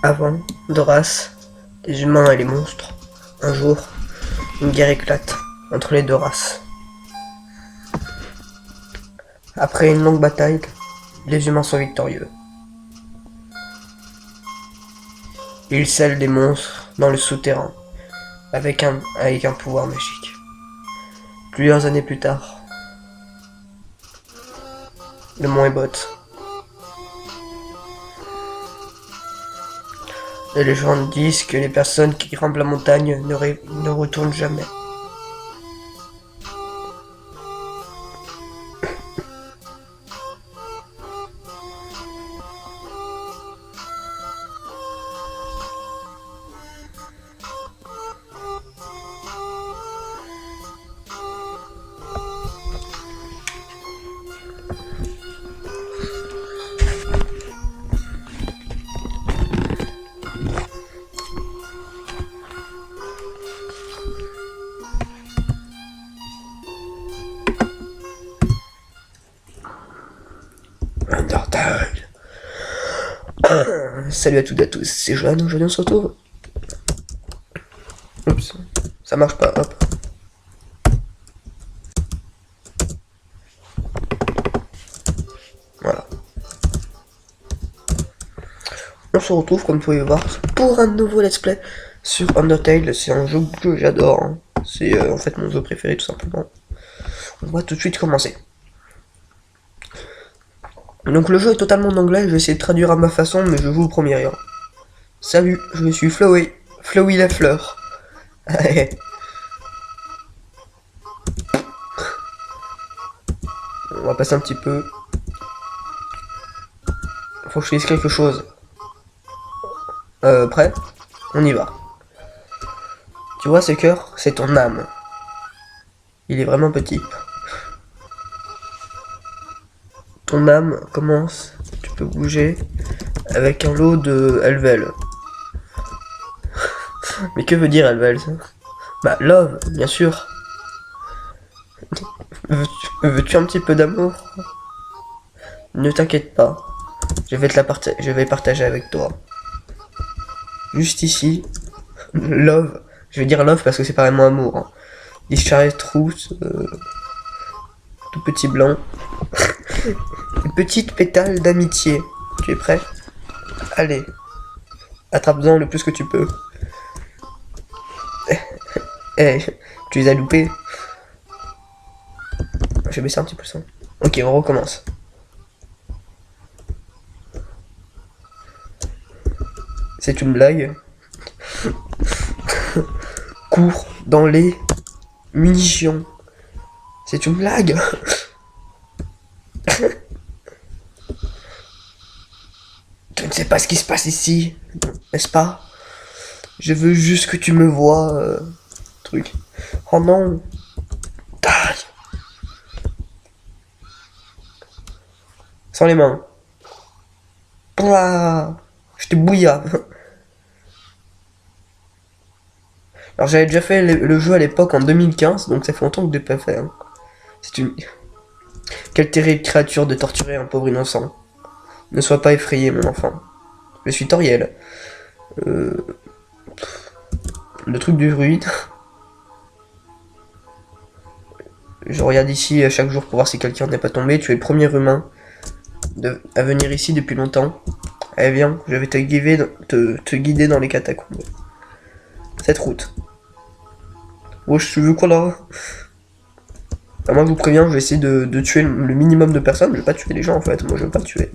Avant Doras, les humains et les monstres, un jour, une guerre éclate entre les deux races. Après une longue bataille, les humains sont victorieux. Ils scellent des monstres dans le souterrain, avec un pouvoir magique. Plusieurs années plus tard, le mont Ebot. Les légendes disent que les personnes qui grimpent la montagne ne retournent jamais. Undertale. Salut à toutes et à tous, c'est Joanne, aujourd'hui on se retrouve. Oups, ça marche pas, hop. Voilà. On se retrouve, comme vous pouvez voir, pour un nouveau let's play sur Undertale. C'est un jeu que j'adore, hein. C'est en fait mon jeu préféré tout simplement. On va tout de suite commencer. Donc le jeu est totalement en anglais, je vais essayer de traduire à ma façon, mais je joue le premier rien. Salut, je suis Flowey la fleur. On va passer un petit peu. Faut que je dise quelque chose. Prêt? On y va. Tu vois ce cœur? C'est ton âme. Il est vraiment petit. Ton âme commence, tu peux bouger avec un lot de Elvel. Mais que veut dire Elvel ça? Bah love, bien sûr. Veux-tu un petit peu d'amour? Ne t'inquiète pas, je vais partager avec toi. Juste ici, love, je vais dire love parce que c'est pas vraiment amour. Hein. Discharge trousse, tout petit blanc. Une petite pétale d'amitié. Tu es prêt? Allez. Attrape-en le plus que tu peux. Tu les as loupés. Je vais baisser un petit peu ça. Ok, on recommence. C'est une blague. Cours dans les munitions. C'est une blague. Tu ne sais pas ce qui se passe ici, n'est-ce pas? Je veux juste que tu me vois, truc. Oh non. Taille. Sans les mains. Blah. Je te bouilla. Alors j'avais déjà fait le jeu à l'époque en 2015, donc ça fait longtemps que je l'ai pas fait. Hein. C'est une... Quelle terrible créature de torturer un pauvre innocent. Ne sois pas effrayé, mon enfant. Je suis Toriel. Le truc du ruine. Je regarde ici chaque jour pour voir si quelqu'un n'est pas tombé. Tu es le premier humain à venir ici depuis longtemps. Allez viens, je vais te guider dans les catacombes. Cette route. Wesh, tu veux quoi là? Moi je vous préviens, je vais essayer de tuer le minimum de personnes. Je vais pas tuer les gens en fait, moi je veux pas tuer.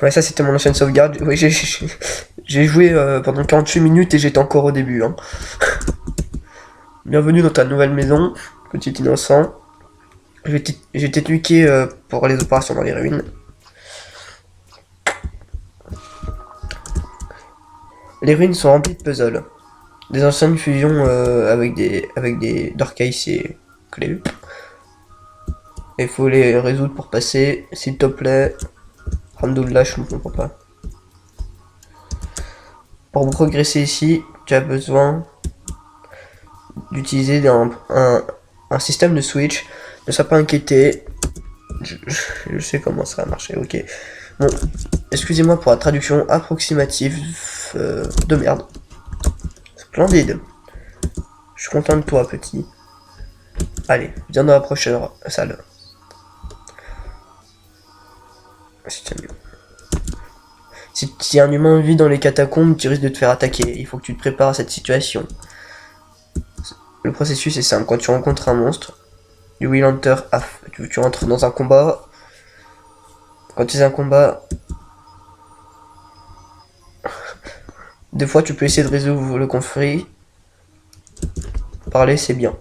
Ouais, ça c'était mon ancienne sauvegarde. Oui, j'ai joué pendant 48 minutes et j'étais encore au début. Hein. Bienvenue dans ta nouvelle maison, petit innocent. J'ai été tweaké pour les opérations dans les ruines. Les ruines sont remplies de puzzles. Des anciennes fusions avec des Dorcas et clés. Il faut les résoudre pour passer, s'il te plaît. Alhamdoulilah, je ne comprends pas. Pour progresser ici, tu as besoin d'utiliser un système de switch. Ne sois pas inquiété. Je sais comment ça va marcher, ok. Bon, excusez-moi pour la traduction approximative de merde. Splendide. Je suis content de toi, petit. Allez, viens dans la prochaine salle. Si un humain vit dans les catacombes, tu risques de te faire attaquer. Il faut que tu te prépares à cette situation. Le processus est simple. Quand tu rencontres un monstre, tu entres dans un combat. Quand tu es un combat, des fois tu peux essayer de résoudre le conflit. Parler, c'est bien.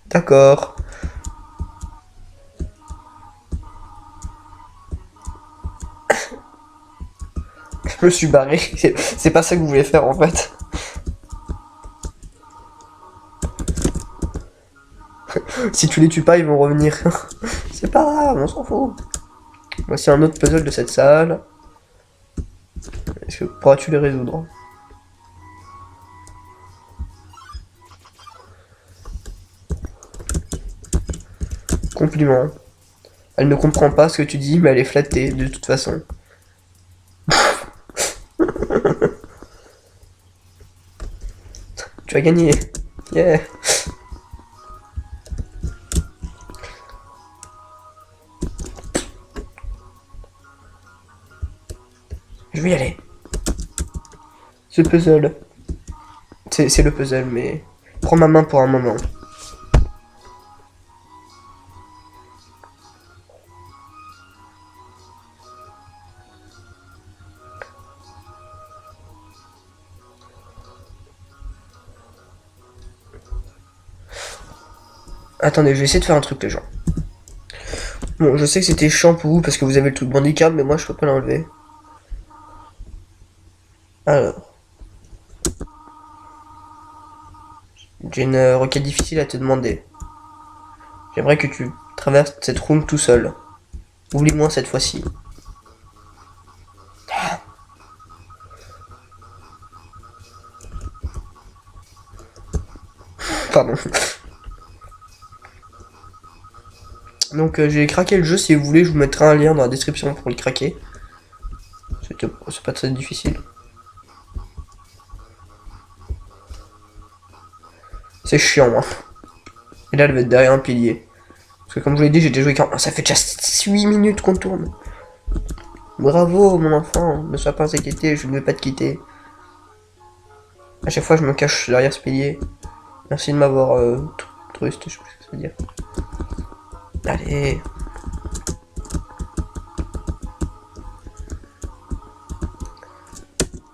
D'accord. Je me suis barré. C'est pas ça que vous voulez faire en fait. Si tu les tues pas, ils vont revenir. C'est pas grave, on s'en fout. Voici un autre puzzle de cette salle. Pourras-tu les résoudre? Compliment. Elle ne comprend pas ce que tu dis, mais elle est flattée de toute façon. Tu as gagné. Yeah. Je vais y aller. Ce puzzle. C'est le puzzle, mais... Prends ma main pour un moment. Attendez, je vais essayer de faire un truc, les gens. Bon, je sais que c'était chiant pour vous parce que vous avez le truc handicap, mais moi je peux pas l'enlever. Alors. J'ai une requête difficile à te demander. J'aimerais que tu traverses cette room tout seul. Oublie-moi cette fois-ci. Pardon. Donc j'ai craqué le jeu, si vous voulez, je vous mettrai un lien dans la description pour le craquer. C'est pas très difficile. C'est chiant, hein. Et là, elle va être derrière un pilier. Parce que comme je vous l'ai dit, j'ai déjà joué quand... Ça fait déjà 8 minutes qu'on tourne. Bravo, mon enfant. Ne sois pas inquiété, je ne vais pas te quitter. À chaque fois, je me cache derrière ce pilier. Merci de m'avoir trust, je sais pas ce que ça veut dire. Allez.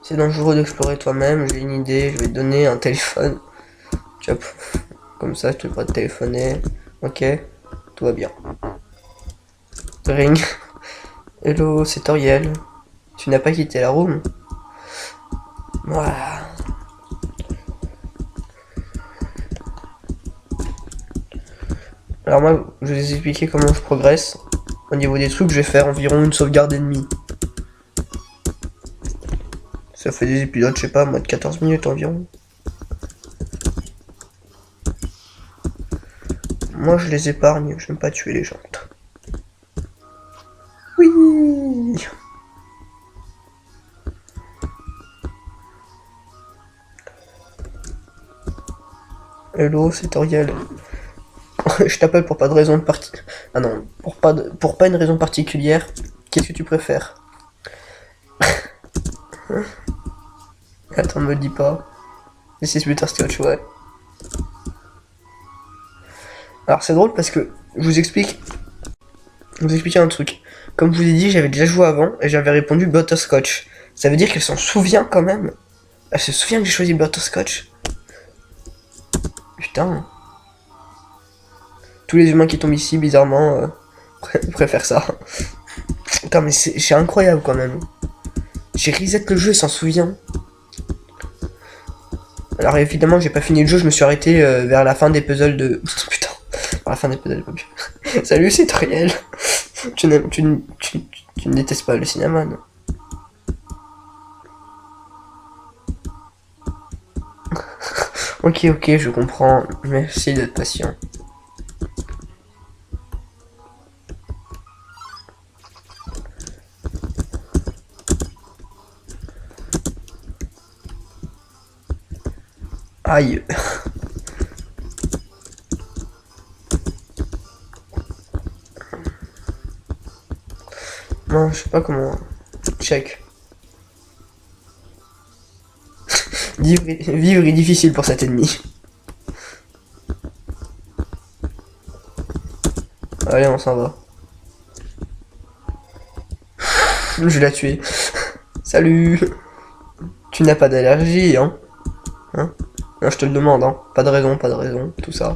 C'est dangereux d'explorer toi-même, j'ai une idée, je vais te donner un téléphone. Tu vois, comme ça, je te pourras te téléphoner. Ok, tout va bien. Ring. Hello, c'est Toriel. Tu n'as pas quitté la room? Voilà. Alors moi, je vais vous expliquer comment je progresse. Au niveau des trucs, je vais faire environ une sauvegarde et demie. Ça fait des épisodes, je sais pas, moi de 14 minutes environ. Moi je les épargne, j'aime pas tuer les gens. Oui. Hello, c'est Toriel. Je t'appelle pour pas de raison particulière. Ah non, pour pas une raison particulière. Qu'est-ce que tu préfères? Attends, me le dis pas. This is Butterscotch, ouais. Alors c'est drôle parce que je vous explique un truc. Comme je vous ai dit, j'avais déjà joué avant et j'avais répondu Butterscotch. Ça veut dire qu'elle s'en souvient quand même. Elle se souvient que j'ai choisi Butterscotch. Putain. Tous les humains qui tombent ici, bizarrement, préfèrent ça. Putain, mais c'est incroyable quand même. J'ai reset le jeu, s'en souvient. Alors évidemment, j'ai pas fini le jeu, je me suis arrêté vers la fin des puzzles de... Putain, vers la fin des puzzles, pas plus. Salut, c'est Toriel. tu ne détestes pas le cinnamon. Ok, ok, je comprends. Merci d'être patient. Aïe. Non, je sais pas comment. Check. Vivre est difficile pour cet ennemi. Allez, on s'en va. Je l'ai tué. Salut. Tu n'as pas d'allergie, hein? Hein? Non, je te le demande, hein. Pas de raison, tout ça.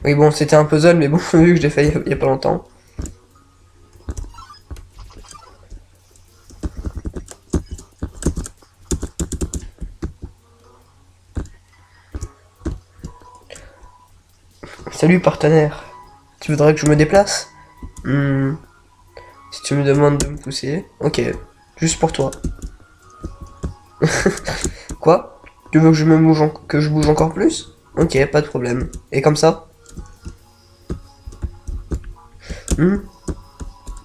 Oui, bon, c'était un puzzle, mais bon, vu que je l'ai fait il y a pas longtemps. Salut, partenaire. Tu voudrais que je me déplace? Si tu me demandes de me pousser, ok. Juste pour toi. Quoi? Tu veux que que je bouge encore plus? Ok, pas de problème. Et comme ça?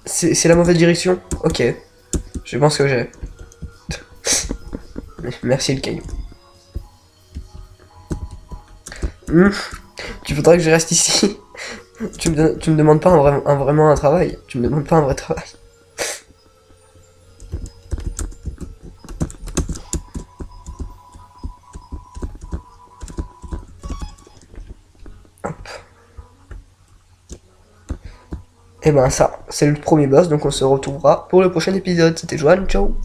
C'est la mauvaise direction? Ok. Je pense que j'ai. Merci le caillou. Tu voudrais que je reste ici? Tu me demandes pas vraiment un travail. Tu me demandes pas un vrai travail. Hop. Et ben ça, c'est le premier boss, donc on se retrouvera pour le prochain épisode. C'était Joanne, ciao!